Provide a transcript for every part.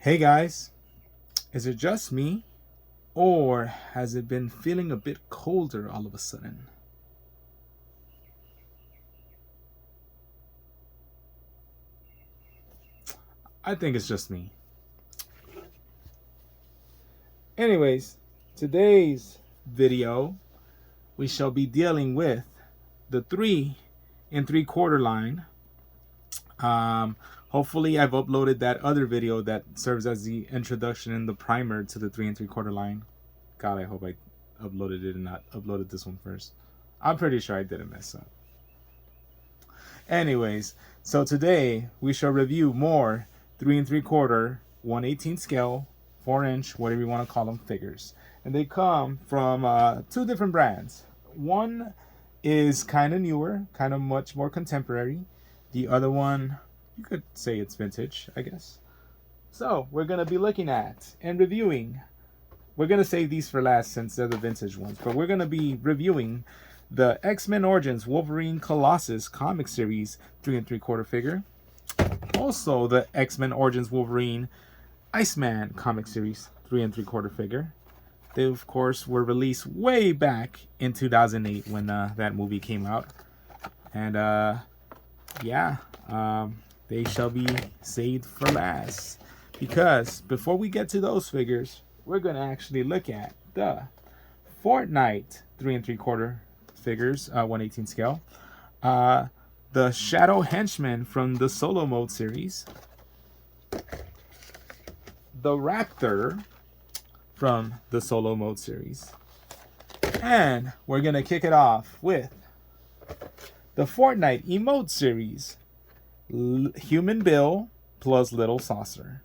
Hey guys, is it just me, or has it been feeling a bit colder all of a sudden? I think it's just me. Anyways, today's video, we shall be dealing with the 3 and 3/4 line. Um, Hopefully, I've uploaded that other video that serves as the introduction and the primer to the 3 and 3/4 line. God, I hope I uploaded it and not uploaded this one first. I'm pretty sure I didn't mess up. Anyways, so today we shall review more 3 and 3/4, 1/18 scale, 4-inch, whatever you want to call them, figures. And they come from two different brands. One is kind of newer, kind of much more contemporary. The other one, you could say it's vintage, I guess. So we're going to be looking at and reviewing. We're going to save these for last since they're the vintage ones, but we're going to be reviewing the X-Men Origins Wolverine Colossus comic series 3 and 3/4 figure. Also, the X-Men Origins Wolverine Iceman comic series 3 and 3/4 figure. They, of course, were released way back in 2008 when that movie came out. And they shall be saved for last. Because before we get to those figures, we're going to actually look at the Fortnite 3 and 3/4 figures, 1/18 scale. The Shadow Henchman from the Solo Mode series. The Raptor from the Solo Mode series. And we're going to kick it off with the Fortnite Emote series. Human Bill plus Little Saucer.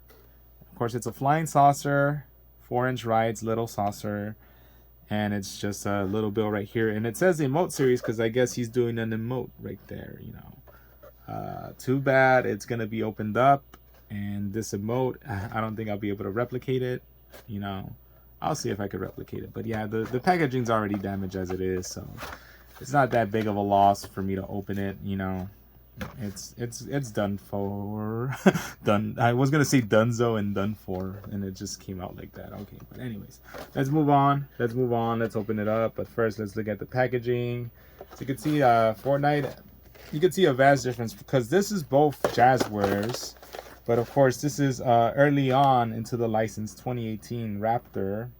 Of course, it's a flying saucer, 4-inch rides, Little Saucer. And it's just a little Bill right here. And it says the emote series because I guess he's doing an emote right there, you know. Too bad it's going to be opened up. And this emote, I don't think I'll be able to replicate it. You know, I'll see if I could replicate it. But yeah, the packaging's already damaged as it is. So it's not that big of a loss for me to open it, you know. It's done for. Done. I was gonna say Dunzo and done for, and it just came out like that. Okay, but anyways, let's move on. Let's open it up. But first, let's look at the packaging. So you can see Fortnite. You can see a vast difference because this is both Jazzwares, but of course this is early on into the license 2018 Raptor,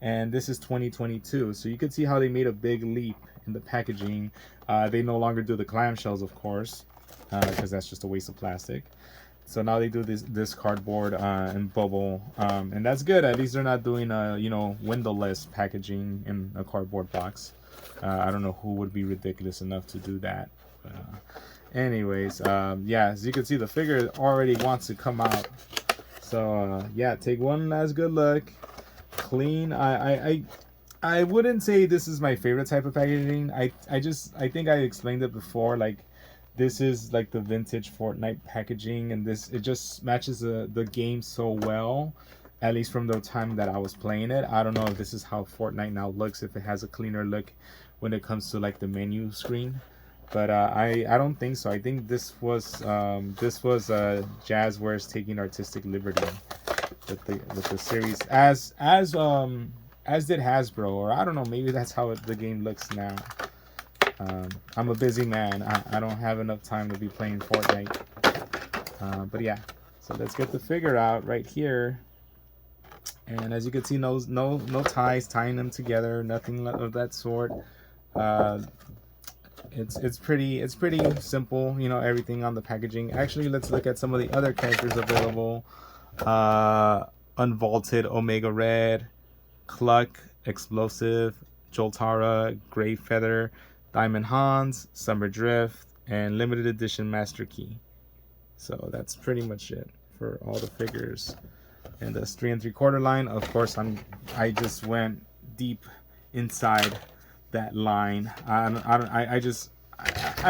and this is 2022. So you can see how they made a big leap in the packaging. They no longer do the clamshells, of course, because that's just a waste of plastic. So now they do this cardboard and bubble, and that's good. At least they're not doing windowless packaging in a cardboard box. I don't know who would be ridiculous enough to do that. But, anyways, yeah, as you can see, the figure already wants to come out. So yeah, take one last good look. Clean. I wouldn't say this is my favorite type of packaging. I think I explained it before. Like, this is like the vintage Fortnite packaging, and it just matches the game so well, at least from the time that I was playing it. I don't know if this is how Fortnite now looks, if it has a cleaner look when it comes to like the menu screen. But I don't think so. I think this was Jazzwares taking artistic liberty with the series, as did Hasbro, or I don't know, maybe that's how the game looks now. I'm a busy man. I don't have enough time to be playing Fortnite. But yeah, so let's get the figure out right here. And as you can see, no ties tying them together, nothing of that sort. It's pretty simple, you know, everything on the packaging. Actually, let's look at some of the other characters available. Unvaulted Omega Red, Cluck, Explosive, Joltara, Gray Feather, Diamond Hans, Summer Drift, and limited edition Master Key. So that's pretty much it for all the figures. And this 3 and 3/4 line, of course, I just went deep inside that line. I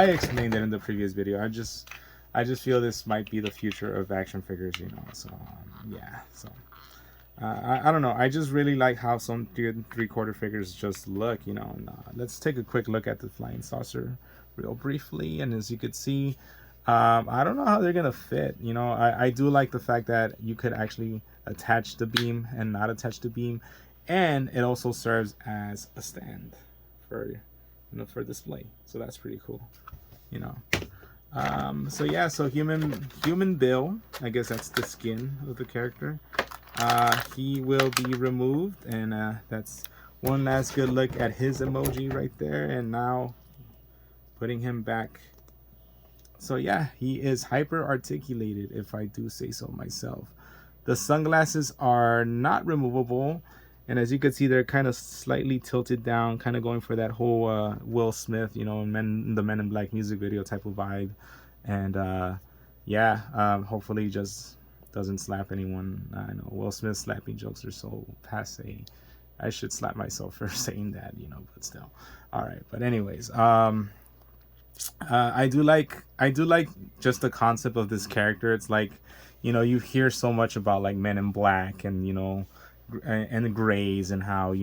explained it in the previous video. I just feel this might be the future of action figures, you know. So yeah, so I don't know. I just really like how some 3 and 3/4 figures just look, you know. And, let's take a quick look at the flying saucer real briefly. And as you could see, I don't know how they're gonna fit. You know, I do like the fact that you could actually attach the beam and not attach the beam, and it also serves as a stand for, for display. So that's pretty cool. You know. So yeah, so human Bill, I guess that's the skin of the character. He will be removed, and that's one last good look at his emoji right there. And now putting him back. So yeah, he is hyper articulated, if I do say so myself. The sunglasses are not removable, and as you can see, they're kind of slightly tilted down, kind of going for that whole Will Smith, the Men in Black music video type of vibe. And yeah, hopefully just doesn't slap anyone. I know Will Smith slapping jokes are so passe. I should slap myself for saying that, but still. All right, but anyways, I do like just the concept of this character. It's like, you hear so much about like Men in Black and and the Greys, and how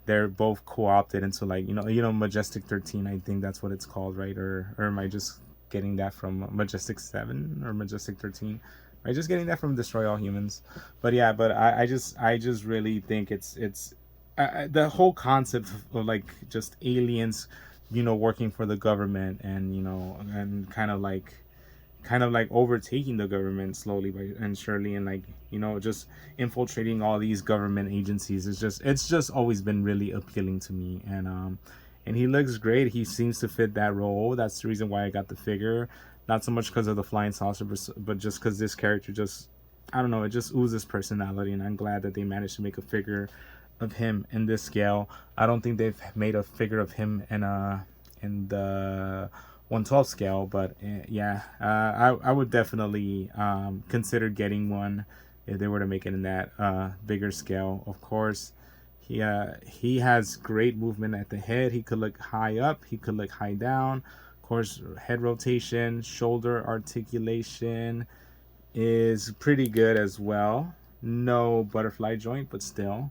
they're both co-opted into like Majestic 13. I think that's what it's called, right? Or am I just getting that from Majestic 7 or Majestic 13? Am I just getting that from Destroy All Humans? But yeah, but I just really think it's the whole concept of like just aliens working for the government, and and kind of like overtaking the government slowly and surely, and like just infiltrating all these government agencies. It's just always been really appealing to me. And he looks great. He seems to fit that role. That's the reason why I got the figure, not so much because of the flying saucer, but just because this character just, I don't know, it just oozes personality, and I'm glad that they managed to make a figure of him in this scale. I don't think they've made a figure of him in the 112 scale, but yeah, I would definitely consider getting one if they were to make it in that bigger scale. Of course, he has great movement at the head. He could look high up, he could look high down. Of course, head rotation, shoulder articulation is pretty good as well. No butterfly joint, but still.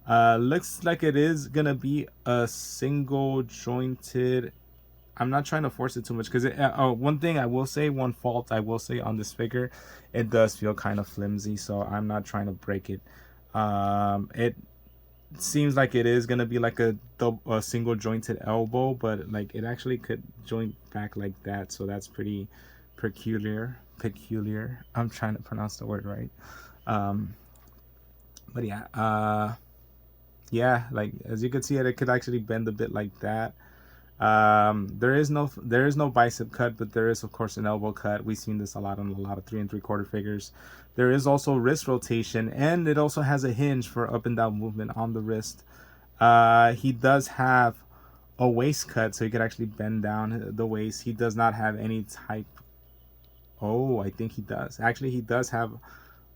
Looks like it is gonna be a single jointed. I'm not trying to force it too much, because one thing I will say, one fault I will say on this figure, it does feel kind of flimsy, so I'm not trying to break it. It seems like it is gonna be like a single jointed elbow, but like it actually could joint back like that, so that's pretty peculiar. I'm trying to pronounce the word right. But yeah, like as you can see, it could actually bend a bit like that. There is no bicep cut, but there is of course an elbow cut. We've seen this a lot on a lot of 3 3/4 figures. There is also wrist rotation, and it also has a hinge for up and down movement on the wrist. He does have a waist cut, so he could actually bend down the waist. He does not have any type. Oh, I think he does. Actually, he does have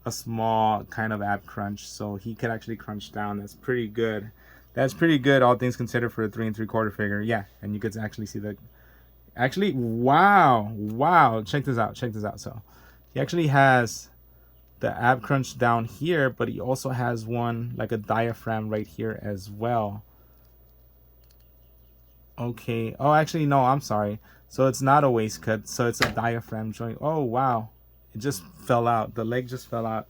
a small kind of ab crunch, so he could actually crunch down. That's pretty good. That's pretty good, all things considered, for a 3 3/4 figure. Yeah, and you could actually see that. Actually, wow! Check this out. So, he actually has the ab crunch down here, but he also has one like a diaphragm right here as well. Okay. Oh, actually, no. I'm sorry. So it's not a waist cut. So it's a diaphragm joint. Oh wow! It just fell out. The leg just fell out.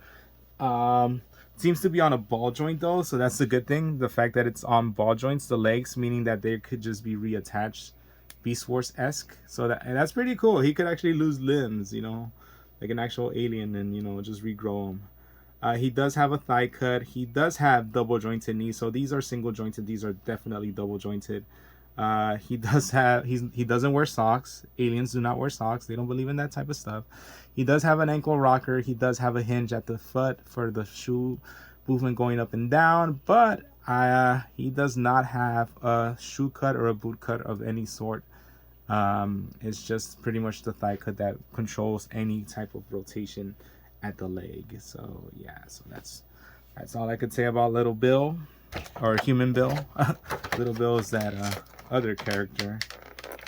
Seems to be on a ball joint though, so that's the good thing. The fact that it's on ball joints, the legs, meaning that they could just be reattached, Beast Wars-esque. So that's pretty cool. He could actually lose limbs, like an actual alien, and just regrow them. He does have a thigh cut. He does have double jointed knees. So these are single jointed. These are definitely double jointed. He doesn't wear socks. Aliens do not wear socks. They don't believe in that type of stuff. He does have an ankle rocker. He does have a hinge at the foot for the shoe movement going up and down, but he does not have a shoe cut or a boot cut of any sort. It's just pretty much the thigh cut that controls any type of rotation at the leg. So yeah, so that's all I could say about Little Bill, or Human Bill. Little Bill is that other character.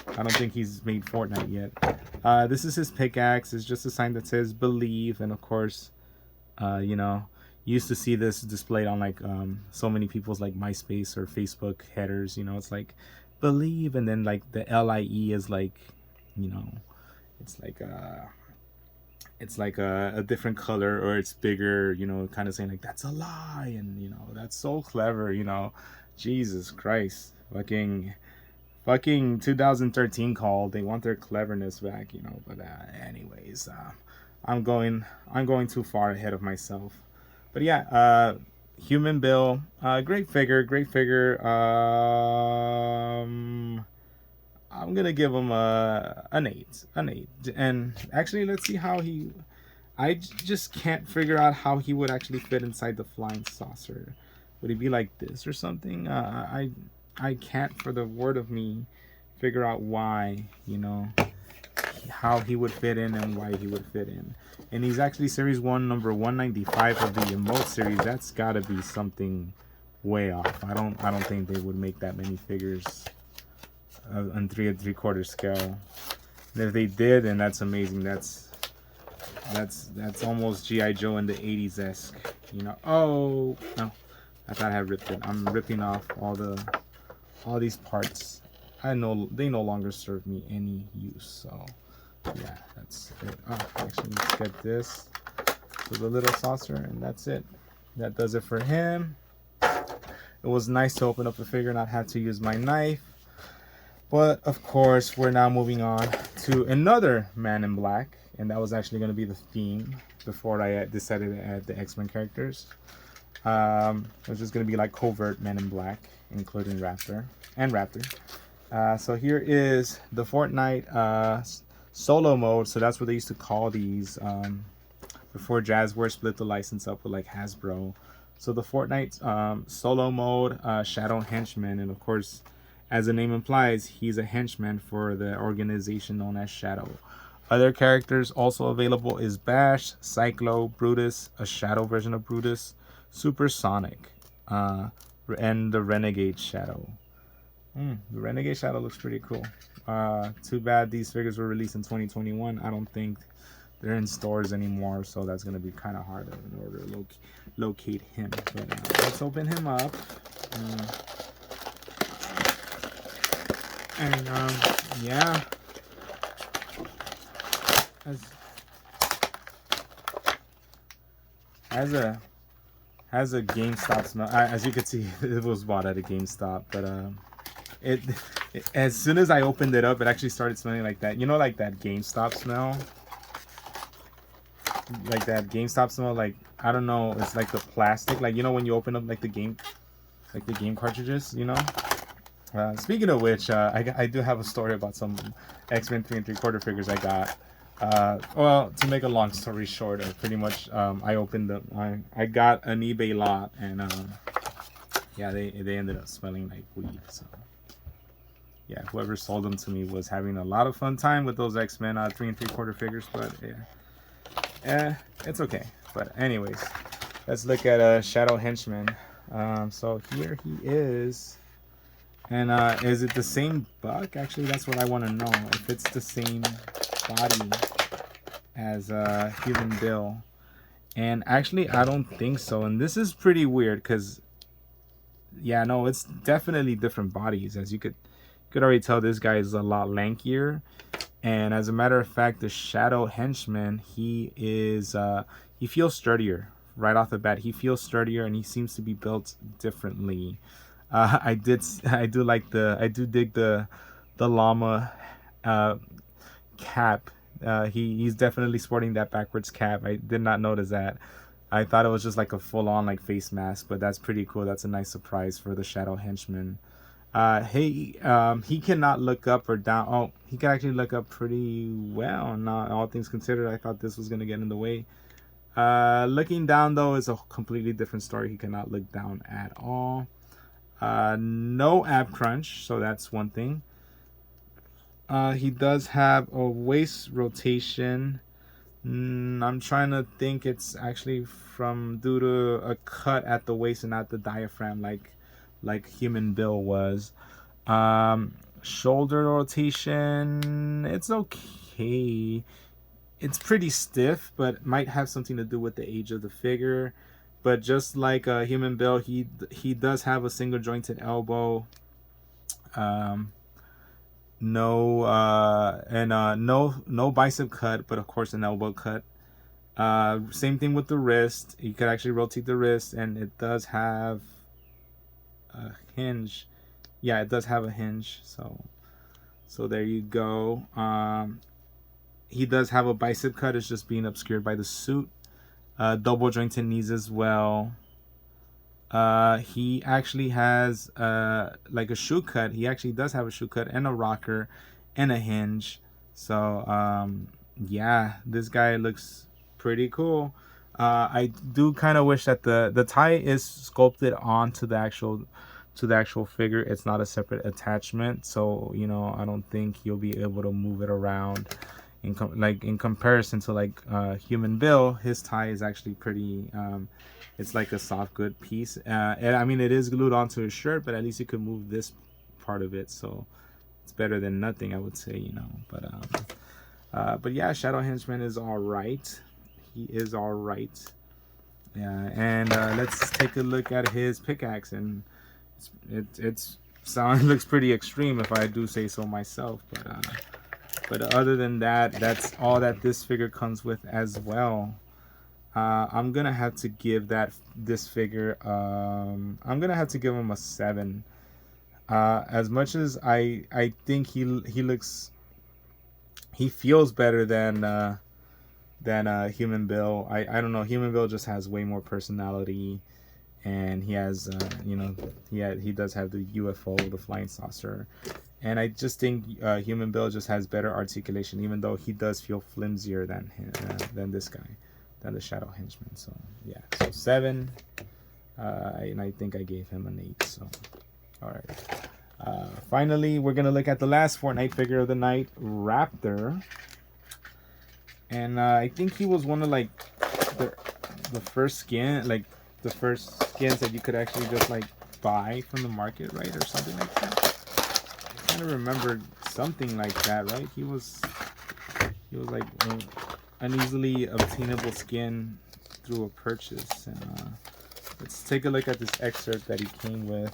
I don't think he's made Fortnite yet. This is his pickaxe. It's just a sign that says believe, and of course, used to see this displayed on like so many people's like MySpace or Facebook headers. It's like believe, and then like the LIE is like, it's like a different color, or it's bigger, you know, kind of saying like that's a lie, and you know, that's so clever, you know. Jesus Christ, fucking 2013 call, they want their cleverness back, you know. But anyways, I'm going too far ahead of myself. But yeah, Human Bill, great figure, great figure. I'm gonna give him an 8, an 8. And actually, let's see how he. Just can't figure out how he would actually fit inside the flying saucer. Would he be like this or something? I can't for the word of me figure out why, you know, how he would fit in and why he would fit in. And he's actually Series 1, number 195 of the Emote series. That's got to be something way off. I don't think they would make that many figures on 3 3/4 scale. And if they did, then that's amazing. That's almost G.I. Joe in the 80s-esque, you know. Oh no, I thought I had ripped it. I'm ripping off all these parts. I know they no longer serve me any use, so yeah, that's it. Oh, actually, let's get this to the little saucer, and that's it. That does it for him. It was nice to open up the figure, not have to use my knife. But of course, we're now moving on to another Man in Black, and that was actually going to be the theme before I decided to add the X-Men characters. It was just going to be like covert Men in Black, including Raptor. So here is the Fortnite solo mode. So that's what they used to call these before Jazzware split the license up with like Hasbro. So the Fortnite solo mode, Shadow Henchman, and of course, as the name implies, he's a henchman for the organization known as Shadow. Other characters also available is Bash, Cyclo, Brutus, a Shadow version of Brutus, Supersonic, and the Renegade Shadow. The Renegade Shadow looks pretty cool. Too bad these figures were released in 2021. I don't think they're in stores anymore, so that's going to be kind of hard in order to locate him. But let's open him up. And yeah, has a GameStop smell. As you can see, it was bought at a GameStop, but it as soon as I opened it up, it actually started smelling like that. You know, like that GameStop smell. Like that GameStop smell. Like, I don't know. It's like the plastic. Like, you know, when you open up like the game cartridges. You know. Speaking of which, I do have a story about some X-Men 3 3/4 figures I got. Well, to make a long story short, pretty much I got an eBay lot, and yeah, they ended up smelling like weed. So yeah, whoever sold them to me was having a lot of fun time with those X-Men 3 3/4 figures, but yeah, it's okay. But anyways, let's look at Shadow Henchman. So here he is. And is it the same buck? Actually, that's what I want to know. If it's the same body as Human Bill. And actually, I don't think so. And this is pretty weird because, yeah, no, it's definitely different bodies. As you could already tell, this guy is a lot lankier. And as a matter of fact, the Shadow Henchman, he feels sturdier right off the bat. He feels sturdier, and he seems to be built differently. I do dig the llama cap. He's definitely sporting that backwards cap. I did not notice that. I thought it was just like a full-on like face mask, but that's pretty cool. That's a nice surprise for the Shadow Henchman. He cannot look up or down. Oh, he can actually look up pretty well. Not all things considered, I thought this was gonna get in the way. Looking down though is a completely different story. He cannot look down at all. No ab crunch, so that's one thing. He does have a waist rotation. I'm trying to think it's actually due to a cut at the waist and not the diaphragm like Human Bill was. Shoulder rotation, it's okay. It's pretty stiff, but might have something to do with the age of the figure. But just like Human Bill, he does have a single jointed elbow. no bicep cut, but of course an elbow cut. Same thing with the wrist. You could actually rotate the wrist, and it does have a hinge. Yeah, it does have a hinge. So there you go. He does have a bicep cut. It's just being obscured by the suit. Double jointed knees as well. He actually has like a shoe cut. He actually does have a shoe cut and a rocker and a hinge. So yeah, this guy looks pretty cool. I do kind of wish that the tie is sculpted onto the actual figure. It's not a separate attachment, so you know, I don't think you'll be able to move it around. In comparison to like Human Bill, his tie is actually pretty. It's like a soft good piece. And I mean, it is glued onto his shirt, but at least you could move this part of it, so it's better than nothing, I would say, you know. But yeah, Shadow Henchman is all right. He is all right. Yeah, and let's take a look at his pickaxe, and it looks pretty extreme, if I do say so myself. But other than that, that's all that this figure comes with as well. I'm gonna have to give this figure. I'm gonna have to give him a 7. As much as I think he feels better than Human Bill. I don't know. Human Bill just has way more personality, and he has you know, he does have the UFO, the flying saucer. And I just think Human Bill just has better articulation, even though he does feel flimsier than this guy, than the Shadow Henchman. So yeah, so 7, and I think I gave him an 8. So all right. Finally, we're gonna look at the last Fortnite figure of the night, Raptor. And I think he was one of like the first skins that you could actually just like buy from the market, right, or something like that. I kind of remember something like that, right? He was like an easily obtainable skin through a purchase. And let's take a look at this excerpt that he came with.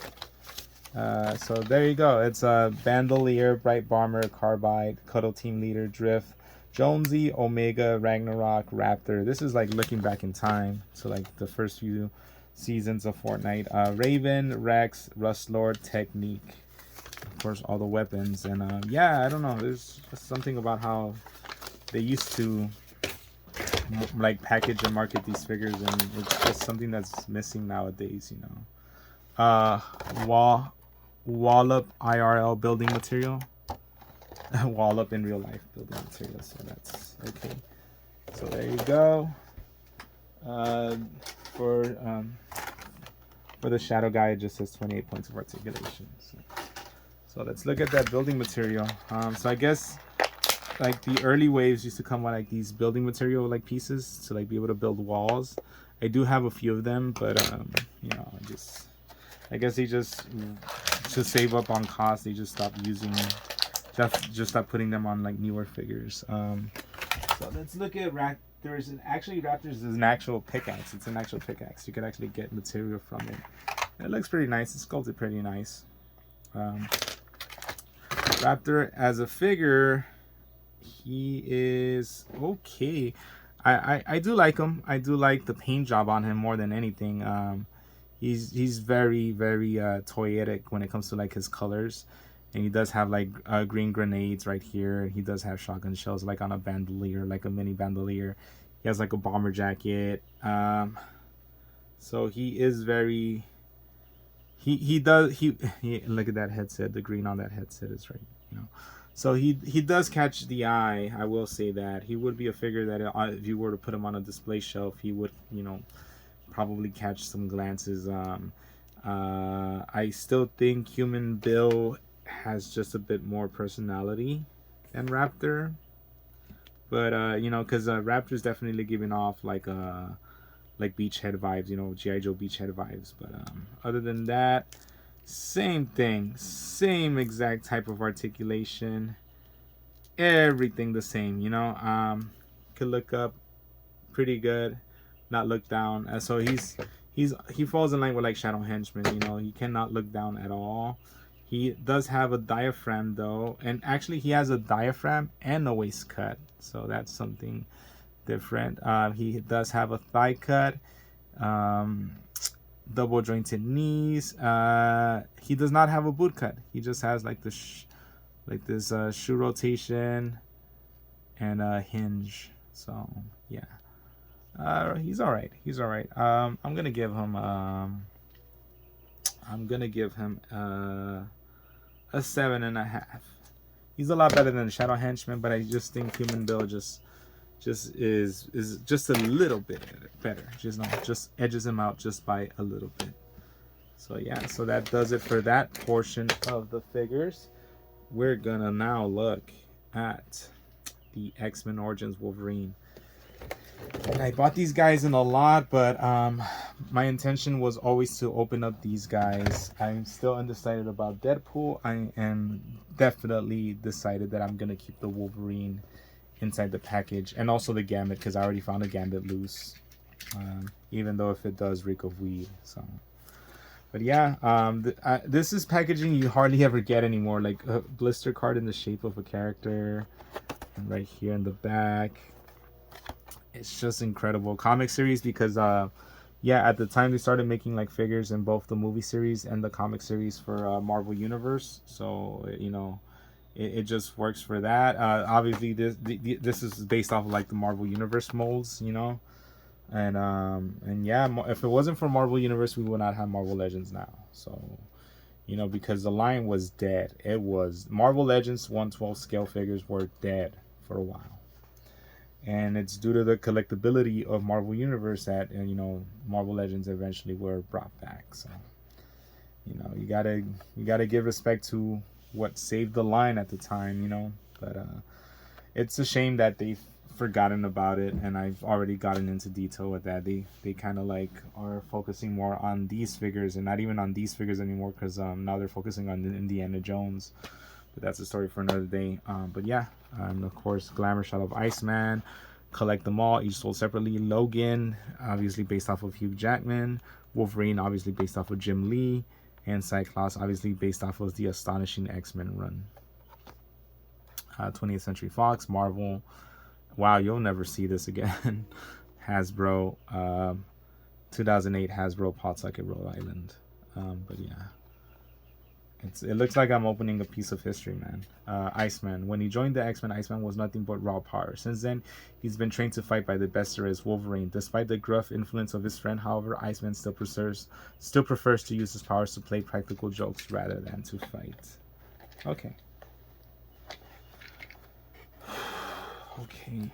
So there you go. It's a Bandolier, Bright Bomber, Carbide, Cuddle Team Leader, Drift, Jonesy, Omega, Ragnarok, Raptor. This is like looking back in time, so like the first few seasons of Fortnite. Raven, Rex, Rustlord, Technique. Of course, all the weapons. And yeah, I don't know. There's just something about how they used to like package and market these figures, and it's just something that's missing nowadays, you know. Wallop IRL building material. Wallop in real life building material, so that's okay. So there you go. For the shadow guy, it just says 28 points of articulation. So let's look at that building material. So I guess like the early waves used to come with like these building material like pieces to like be able to build walls. I do have a few of them, but you know, I guess they just to save up on cost, they just stopped using, just stop putting them on like newer figures. So let's look at Raptors. And actually, Raptors is an actual pickaxe. It's an actual pickaxe. You can actually get material from it. It looks pretty nice. It's sculpted pretty nice. Raptor as a figure, he is okay. I do like him. I do like the paint job on him more than anything. He's very toyetic when it comes to like his colors, and he does have like green grenades right here. He does have shotgun shells like on a bandolier, like a mini bandolier. He has like a bomber jacket. So he is very. He look at that headset. The green on that headset is right. You know. So he does catch the eye. I will say that he would be a figure that if you were to put him on a display shelf, he would, you know, probably catch some glances. I still think Human Bill has just a bit more personality than Raptor, but you know, because Raptor's definitely giving off like Beachhead vibes, you know, G.I. Joe Beachhead vibes. But other than that, same thing, same exact type of articulation, everything the same, you know. Could look up pretty good, not look down. So he falls in line with like Shadow Henchman, you know. He cannot look down at all. He does have a diaphragm though, and actually he has a diaphragm and a waist cut, so that's something different. He does have a thigh cut, um, double jointed knees. He does not have a boot cut. He just has like this shoe rotation and a hinge. So yeah, he's all right. He's all right. I'm gonna give him a 7.5. He's a lot better than Shadow Henchman, but I just think Human Bill just is just a little bit better. Just edges him out just by a little bit. So yeah, so that does it for that portion of the figures. We're gonna now look at the X-Men Origins Wolverine. And I bought these guys in a lot, but my intention was always to open up these guys. I'm still undecided about Deadpool. I am definitely decided that I'm gonna keep the Wolverine inside the package, and also the Gambit, because I already found a Gambit loose, even though if it does reek of weed. So but yeah, this is packaging you hardly ever get anymore, like a blister card in the shape of a character, and right here in the back. It's just incredible. Comic series, because yeah, at the time they started making like figures in both the movie series and the comic series for Marvel Universe, so you know, it just works for that. Obviously this is based off of like the Marvel Universe molds, you know, and yeah, if it wasn't for Marvel Universe, we would not have Marvel Legends now. So you know, because the line was dead. It was Marvel Legends 1/12 scale figures were dead for a while. And it's due to the collectability of Marvel Universe that, you know, Marvel Legends eventually were brought back. So, you know, you gotta give respect to what saved the line at the time, you know. But it's a shame that they've forgotten about it, and I've already gotten into detail with that. They kind of like are focusing more on these figures and not even on these figures anymore, because now they're focusing on Indiana Jones. But that's a story for another day. But yeah, of course, Glamour Shot of Iceman. Collect them all, each sold separately. Logan, obviously based off of Hugh Jackman. Wolverine, obviously based off of Jim Lee. And Cyclops, obviously based off of the Astonishing X-Men run. 20th Century Fox, Marvel. Wow, you'll never see this again. Hasbro. 2008 Hasbro Pawtucket, Rhode Island. But yeah. It looks like I'm opening a piece of history, man. Iceman. When he joined the X-Men, Iceman was nothing but raw power. Since then, he's been trained to fight by the best there is, Wolverine. Despite the gruff influence of his friend, however, Iceman still prefers to use his powers to play practical jokes rather than to fight. Okay. Okay.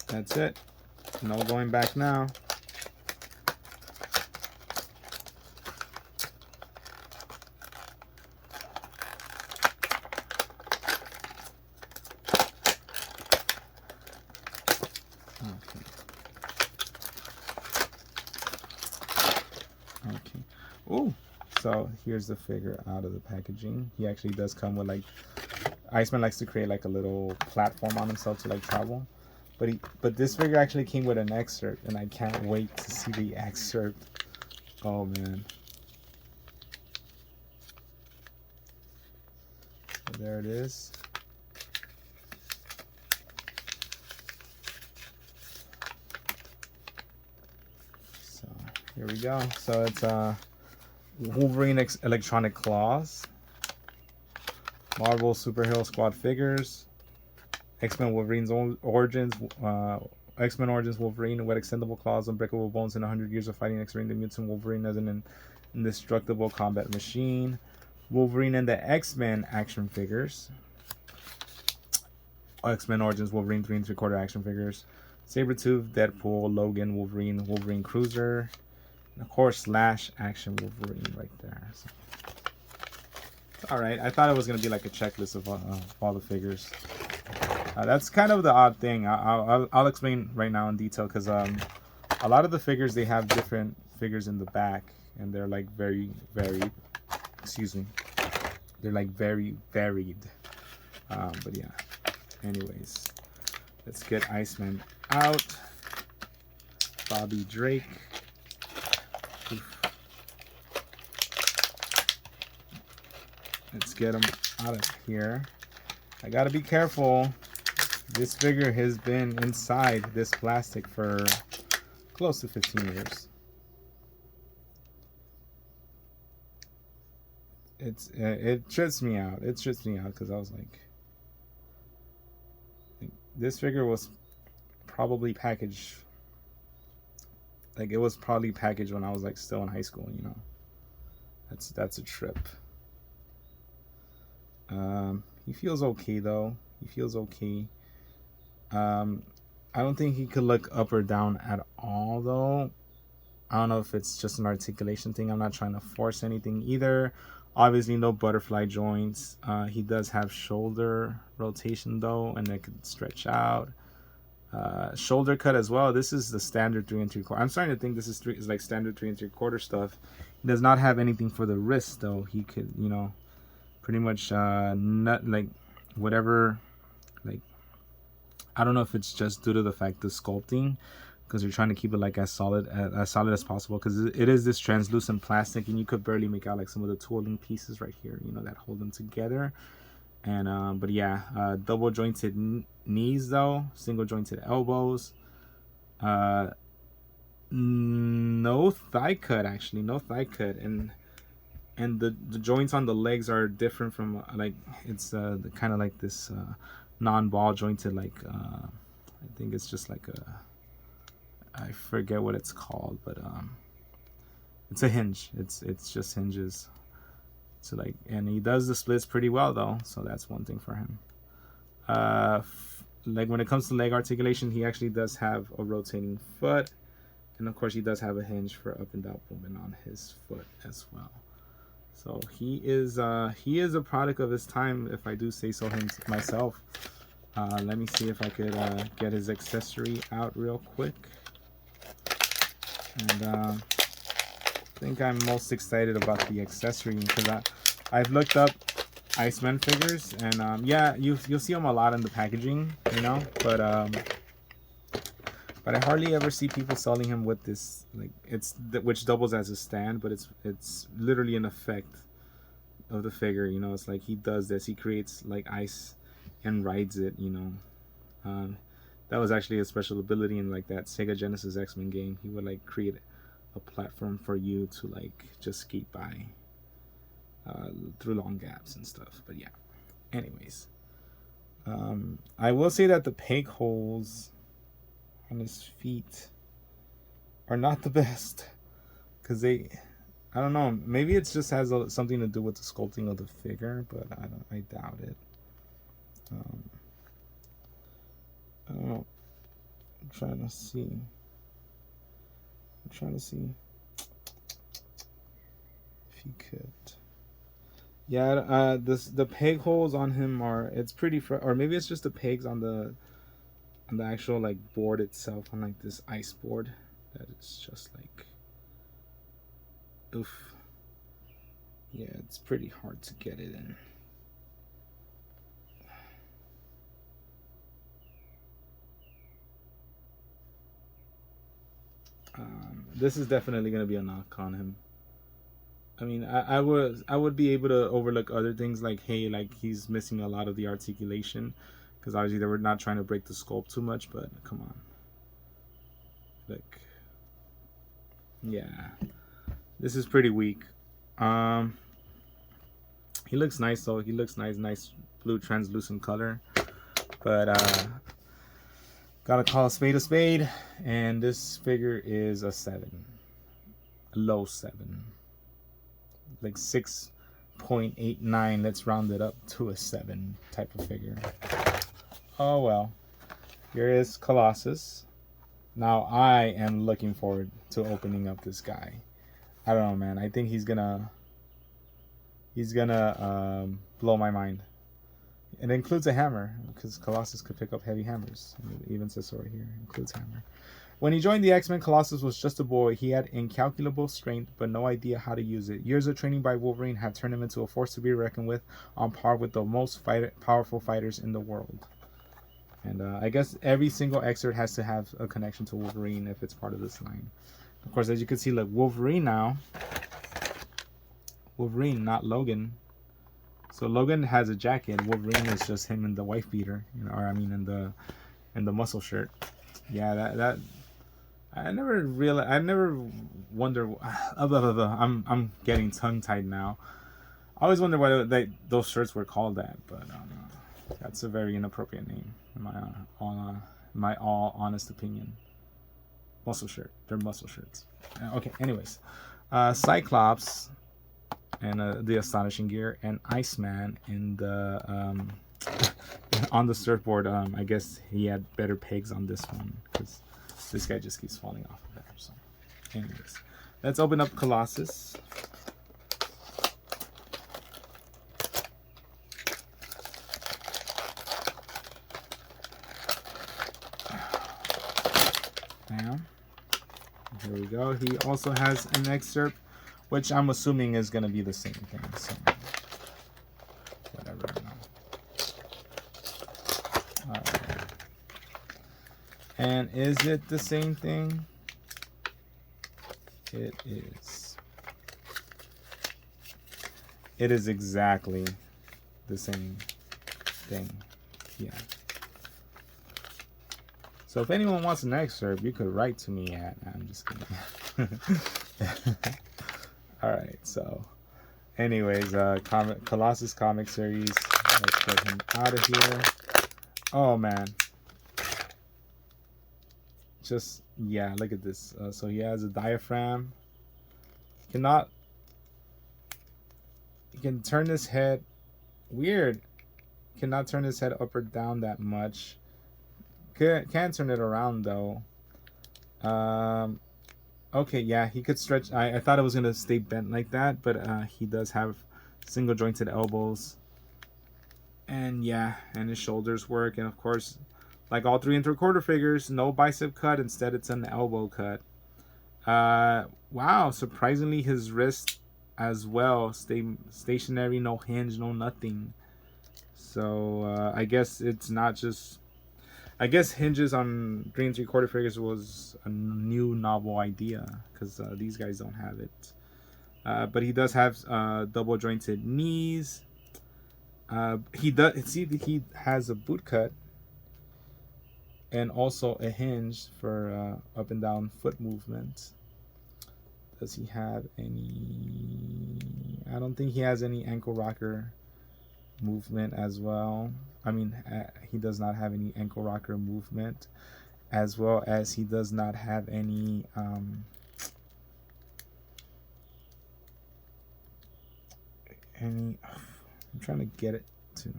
That's it. No going back now. Okay. Oh, so here's the figure out of the packaging. He actually does come with like, Iceman likes to create like a little platform on himself to like travel. But this figure actually came with an excerpt, and I can't wait to see the excerpt. Oh man. So there it is. So here we go. So it's Wolverine Electronic Claws, Marvel Superhero Squad figures, X-Men Wolverine's Origins, X-Men Origins Wolverine with extendable claws, unbreakable bones, and 100 years of fighting X-Men, the mutant Wolverine as an indestructible combat machine. Wolverine and the X-Men action figures. X-Men Origins Wolverine 3 3/4 action figures. Sabretooth, Deadpool, Logan, Wolverine Cruiser, and of course Slash action Wolverine right there. So, all right, I thought it was gonna be like a checklist of all the figures. That's kind of the odd thing. I'll explain right now in detail, because a lot of the figures, they have different figures in the back, and they're like very varied. Excuse me. They're like very varied. But yeah. Anyways, let's get Iceman out. Bobby Drake. Oof. Let's get him out of here. I gotta be careful. This figure has been inside this plastic for close to 15 years. It trips me out. It trips me out because I was like, this figure was probably packaged. Like it was probably packaged when I was like still in high school. You know, that's a trip. He feels okay though. He feels okay. I don't think he could look up or down at all though. I don't know if it's just an articulation thing. I'm not trying to force anything either. Obviously no butterfly joints. He does have shoulder rotation though, and it could stretch out. Shoulder cut as well. This is the standard 3 3/4. I'm starting to think this is like standard 3 3/4 stuff. He does not have anything for the wrist though. He could, you know, pretty much not like whatever, like I don't know if it's just due to the fact of sculpting, because you're trying to keep it like as solid as possible, because it is this translucent plastic, and you could barely make out like some of the tooling pieces right here, you know, that hold them together. And but yeah, double jointed knees though, single jointed elbows, no thigh cut, actually no thigh cut, and the joints on the legs are different from like it's kind of like this non-ball jointed, like I think it's just like I forget what it's called, but it's a hinge. It's just hinges. So like, and he does the splits pretty well though, so that's one thing for him. Like when it comes to leg articulation, he actually does have a rotating foot, and of course he does have a hinge for up and down movement on his foot as well. So he is a product of his time, if I do say so myself. Let me see if I could get his accessory out real quick. And I think I'm most excited about the accessory because I've looked up Iceman figures, and yeah, you'll see them a lot in the packaging, you know, but I hardly ever see people selling him with this, like which doubles as a stand, but it's literally an effect of the figure, you know. It's like he does this, he creates like ice and rides it, you know. That was actually a special ability in like that Sega Genesis X-Men game. He would like create a platform for you to like just skate by through long gaps and stuff. But yeah, anyways, I will say that the peg holes on his feet are not the best, because I don't know, maybe it just has something to do with the sculpting of the figure, but I doubt it. I don't know. I'm trying to see if he could. Yeah, the peg holes on him it's pretty or maybe it's just the pegs on the actual like board itself, on like this ice board, that is just like, oof. Yeah, it's pretty hard to get it in. This is definitely gonna be a knock on him. I mean, I would be able to overlook other things, like, hey, like he's missing a lot of the articulation, because obviously they were not trying to break the sculpt too much. But come on, like, yeah, this is pretty weak. He looks nice though. He looks nice blue translucent color. But gotta call a spade, and this figure is a 7, a low 7, like 6.89. Let's round it up to a 7 type of figure. Oh well, here is Colossus. Now I am looking forward to opening up this guy. I don't know, man. I think he's gonna blow my mind. It includes a hammer, because Colossus could pick up heavy hammers. It even says so right here. It includes hammer. When he joined the X-Men, Colossus was just a boy. He had incalculable strength, but no idea how to use it. Years of training by Wolverine have turned him into a force to be reckoned with, on par with the most powerful fighters in the world. And I guess every single excerpt has to have a connection to Wolverine if it's part of this line. Of course, as you can see, look, Wolverine now. Wolverine, not Logan. So Logan has a jacket. Wolverine is just him in the wife beater, you know, or I mean in the muscle shirt. Yeah, that I never realized. I never wonder. I'm getting tongue tied now. I always wonder why those shirts were called that, but that's a very inappropriate name in my all honest opinion. Muscle shirt. They're muscle shirts. Okay. Anyways, Cyclops and the Astonishing Gear, and Iceman in the on the surfboard. I guess he had better pegs on this one because this guy just keeps falling off of there. So, anyways, let's open up Colossus. Now, here we go. He also has an excerpt, which I'm assuming is going to be the same thing. So, whatever. And is it the same thing? It is. It is exactly the same thing. Yeah. So if anyone wants an excerpt, you could write to me at. I'm just kidding. All right. So, anyways, Colossus comic series. Let's get him out of here. Oh man. Just yeah, look at this. So he has a diaphragm. He can turn his head. Weird. Cannot turn his head up or down that much. Can turn it around though. Okay, yeah, he could stretch. I thought it was gonna stay bent like that, but he does have single jointed elbows. And yeah, and his shoulders work, and of course, like all 3 3/4 figures, no bicep cut. Instead, it's an elbow cut. Wow, surprisingly, his wrist as well stay stationary, no hinge, no nothing. So I guess it's not just. I guess hinges on 3 3/4 figures was a new novel idea because these guys don't have it. But he does have double jointed knees. He does. See, he has a boot cut. And also a hinge for up and down foot movement. Does he have any? I don't think he has any ankle rocker movement as well. I mean, he does not have any ankle rocker movement, as well as he does not have any I'm trying to get it to.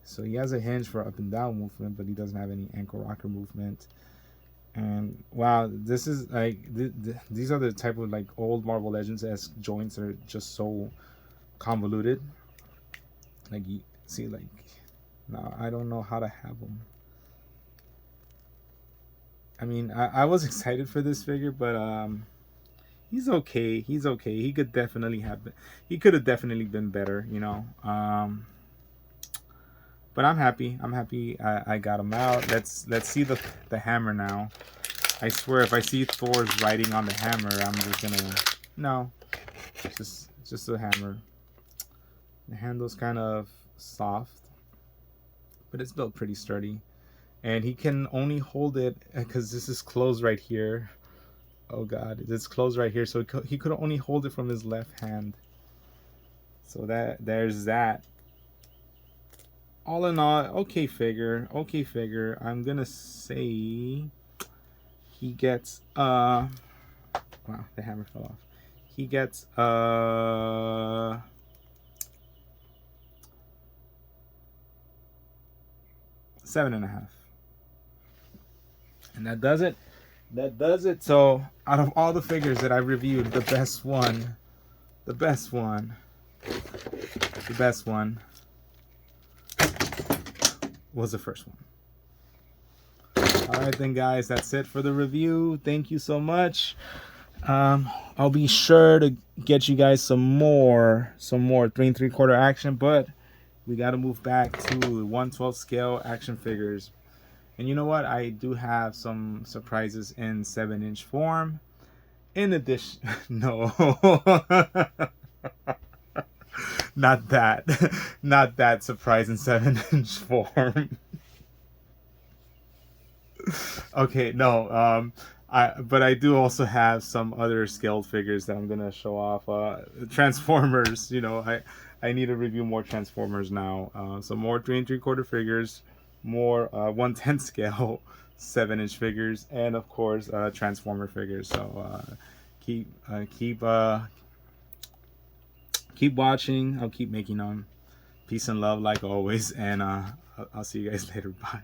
So he has a hinge for up and down movement, but he doesn't have any ankle rocker movement. And wow, this is like these are the type of like old Marvel Legends-esque joints that are just so convoluted. Like you see, like no, I don't know how to have them. I mean, I was excited for this figure, but he's okay. He's okay. He could definitely have been. He could have definitely been better, you know. But I'm happy. I'm happy I got him out. Let's see the hammer now. I swear, if I see Thor's writing on the hammer, I'm just gonna no, just the hammer. The handle's kind of soft, but it's built pretty sturdy, and he can only hold it because this is closed right here. Oh God, it's closed right here, so he could only hold it from his left hand. So there's that. All in all, okay figure. I'm gonna say he gets wow, the hammer fell off. He gets 7.5. And that does it. So out of all the figures that I reviewed, the best one was the first one. Alright then guys, that's it for the review. Thank you so much. I'll be sure to get you guys some more 3 3/4 action, but we got to move back to 1/12 scale action figures. And you know what? I do have some surprises in 7-inch form. In addition, no. Not that, not that surprise in 7-inch form. Okay, no. But I do also have some other scaled figures that I'm gonna show off. Transformers. I need to review more Transformers now. So more 3 3/4 figures, more 1/10 scale 7-inch figures, and of course Transformer figures. So keep watching. I'll keep making them. Peace and love like always, and I'll see you guys later. Bye.